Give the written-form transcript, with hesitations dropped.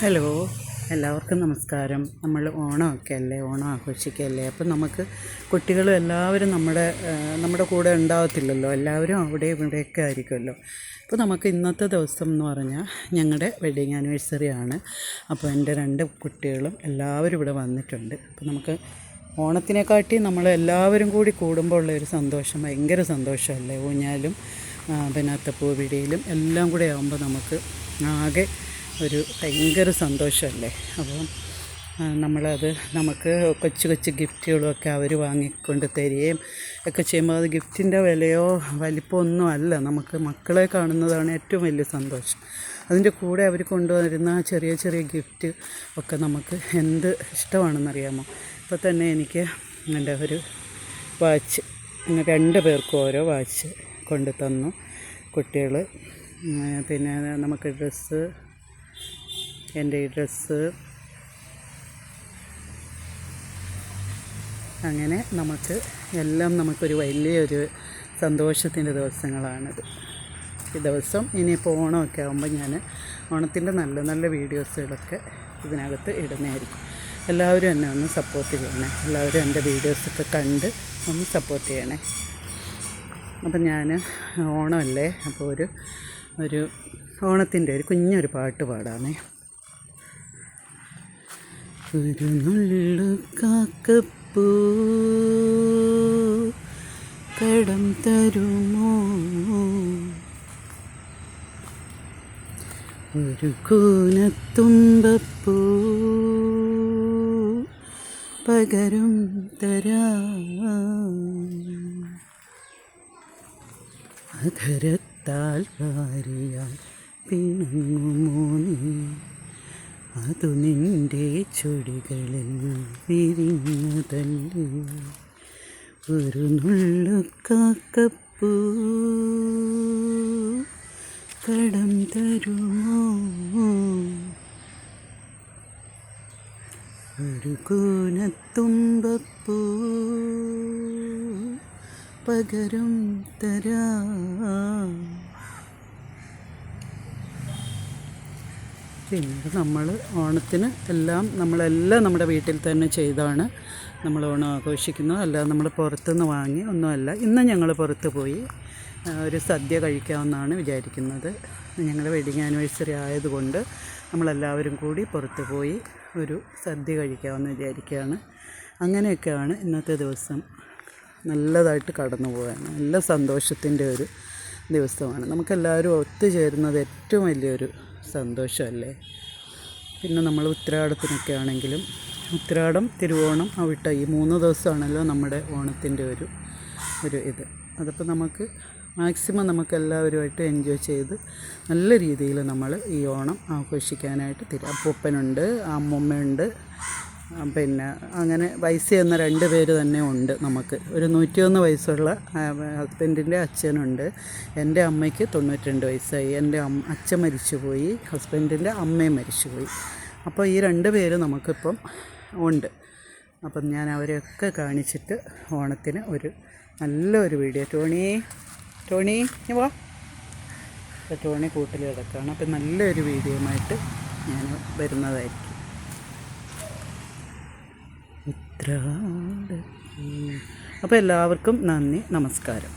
Hello, എല്ലാവർക്കും നമസ്കാരം. നമ്മൾ ഓണമൊക്കെ അല്ലേ, ഓണം ആഘോഷിക്കുകയല്ലേ. അപ്പം നമുക്ക് കുട്ടികളും എല്ലാവരും നമ്മുടെ കൂടെ ഉണ്ടാകത്തില്ലല്ലോ, എല്ലാവരും അവിടെ ഇവിടെയൊക്കെ ആയിരിക്കുമല്ലോ. അപ്പോൾ നമുക്ക് ഇന്നത്തെ ദിവസം എന്ന് പറഞ്ഞാൽ ഞങ്ങളുടെ വെഡ്ഡിങ് ആനിവേഴ്സറി ആണ്. അപ്പോൾ എൻ്റെ 2 കുട്ടികളും എല്ലാവരും ഇവിടെ വന്നിട്ടുണ്ട്. അപ്പോൾ നമുക്ക് ഓണത്തിനെക്കാട്ടി നമ്മളെല്ലാവരും കൂടി കൂടുമ്പോൾ ഉള്ളൊരു സന്തോഷം ഭയങ്കര സന്തോഷമല്ലേ. ഊഞ്ഞാലും പിന്നെ അത്തപ്പൂ പിടിയിലും എല്ലാം കൂടെ ആകുമ്പോൾ നമുക്ക് ആകെ ഒരു ഭയങ്കര സന്തോഷമല്ലേ. അപ്പം നമുക്ക് കൊച്ചു കൊച്ചു ഗിഫ്റ്റുകളൊക്കെ അവർ വാങ്ങിക്കൊണ്ട് തരികയും ഒക്കെ ചെയ്യുമ്പോൾ അത് ഗിഫ്റ്റിൻ്റെ വിലയോ വലിപ്പമൊന്നും അല്ല, നമുക്ക് മക്കളെ കാണുന്നതാണ് ഏറ്റവും വലിയ സന്തോഷം. അതിൻ്റെ കൂടെ അവർ കൊണ്ടുവരുന്ന ചെറിയ ചെറിയ ഗിഫ്റ്റ് ഒക്കെ നമുക്ക് എന്ത് ഇഷ്ടമാണെന്നറിയാമോ. ഇപ്പോൾ തന്നെ എനിക്ക് എൻ്റെ ഒരു വാച്ച്, 2 പേർക്കും ഓരോ വാച്ച് കൊണ്ട് തന്നു കുട്ടികൾ. പിന്നെ നമുക്ക് ഡ്രസ്സ്, എൻ്റെ ഈ ഡ്രസ്സ്, അങ്ങനെ നമുക്കൊരു വലിയൊരു സന്തോഷത്തിൻ്റെ ദിവസങ്ങളാണിത്. ഈ ദിവസം ഇനിയിപ്പോൾ ഓണമൊക്കെ ആകുമ്പോൾ ഞാൻ ഓണത്തിൻ്റെ നല്ല നല്ല വീഡിയോസുകളൊക്കെ ഇതിനകത്ത് ഇടുന്നതായിരിക്കും. എല്ലാവരും എന്നെ ഒന്ന് സപ്പോർട്ട് ചെയ്യണേ. എല്ലാവരും എൻ്റെ വീഡിയോസൊക്കെ കണ്ട് ഒന്ന് സപ്പോർട്ട് ചെയ്യണേ. അപ്പം ഞാൻ ഓണമല്ലേ, അപ്പോൾ ഒരു ഓണത്തിൻ്റെ ഒരു കുഞ്ഞൊരു പാട്ട് പാടാമേ. ഒരു നുള്ളു കാക്കപ്പൂ കടം തരുമോ, ഒരു കൂനത്തുമ്പപ്പൂ പകരം തരാം, അധരത്താൽ വാരിയാൽ പിണങ്ങുമോ നീ, അതു നിൻ്റെ ചുടികളിൽ വിരിഞ്ഞതല്ലേ, ഒരു നുള്ളു കാക്കപ്പൂ കടം തരുമോ, ഒരു കൂനത്തുമ്പപ്പൂ പകരം തരാം. പിന്നെ നമ്മൾ ഓണത്തിന് നമ്മളെല്ലാം നമ്മുടെ വീട്ടിൽ തന്നെ ചെയ്താണ് നമ്മൾ ഓണം ആഘോഷിക്കുന്നത്. അല്ലാതെ നമ്മൾ പുറത്തുനിന്ന് വാങ്ങി ഒന്നുമല്ല. ഇന്ന് ഞങ്ങൾ പുറത്ത് പോയി ഒരു സദ്യ കഴിക്കാമെന്നാണ് വിചാരിക്കുന്നത്. ഞങ്ങളുടെ വെഡ്ഡിങ് ആനിവേഴ്സറി ആയതുകൊണ്ട് നമ്മളെല്ലാവരും കൂടി പുറത്ത് പോയി ഒരു സദ്യ കഴിക്കാമെന്ന് വിചാരിക്കുകയാണ്. അങ്ങനെയൊക്കെയാണ് ഇന്നത്തെ ദിവസം നല്ലതായിട്ട് കടന്നു പോകാൻ, നല്ല സന്തോഷത്തിൻ്റെ ഒരു ദിവസമാണ്. നമുക്കെല്ലാവരും ഒത്തുചേരുന്നത് ഏറ്റവും വലിയൊരു സന്തോഷമല്ലേ. പിന്നെ നമ്മൾ ഉത്രാടത്തിനൊക്കെ ആണെങ്കിലും, ഉത്രാടം, തിരുവോണം, അവിട്ടം, ഈ 3 ദിവസമാണല്ലോ നമ്മുടെ ഓണത്തിൻ്റെ ഒരു ഇത്. അതപ്പോൾ നമുക്ക് മാക്സിമം നമുക്കെല്ലാവരുമായിട്ട് എൻജോയ് ചെയ്ത് നല്ല രീതിയിൽ നമ്മൾ ഈ ഓണം ആഘോഷിക്കാനായിട്ട് അപ്പൂപ്പനുണ്ട്, അമ്മൂമ്മയുണ്ട്, പിന്നെ അങ്ങനെ വയസ്സ് ചെന്ന 2 പേര് തന്നെ ഉണ്ട്. നമുക്ക് ഒരു 101 വയസ്സുള്ള ഹസ്ബൻഡിൻ്റെ അച്ഛനുണ്ട്. എൻ്റെ അമ്മയ്ക്ക് 92 വയസ്സായി. എൻ്റെ അച്ഛൻ മരിച്ചുപോയി, ഹസ്ബൻഡിൻ്റെ അമ്മയും മരിച്ചുപോയി. അപ്പോൾ ഈ 2 പേര് നമുക്കിപ്പം ഉണ്ട്. അപ്പം ഞാൻ അവരെയൊക്കെ കാണിച്ചിട്ട് ഓണത്തിന് ഒരു നല്ലൊരു വീഡിയോ. ടോണി വാ. അപ്പോൾ ടോണി കൂട്ടിൽ കിടക്കുകയാണ്. അപ്പം നല്ലൊരു വീഡിയോയുമായിട്ട് ഞാൻ വരുന്നതായിരിക്കും. അപ്പോൾ എല്ലാവർക്കും നന്ദി, നമസ്കാരം.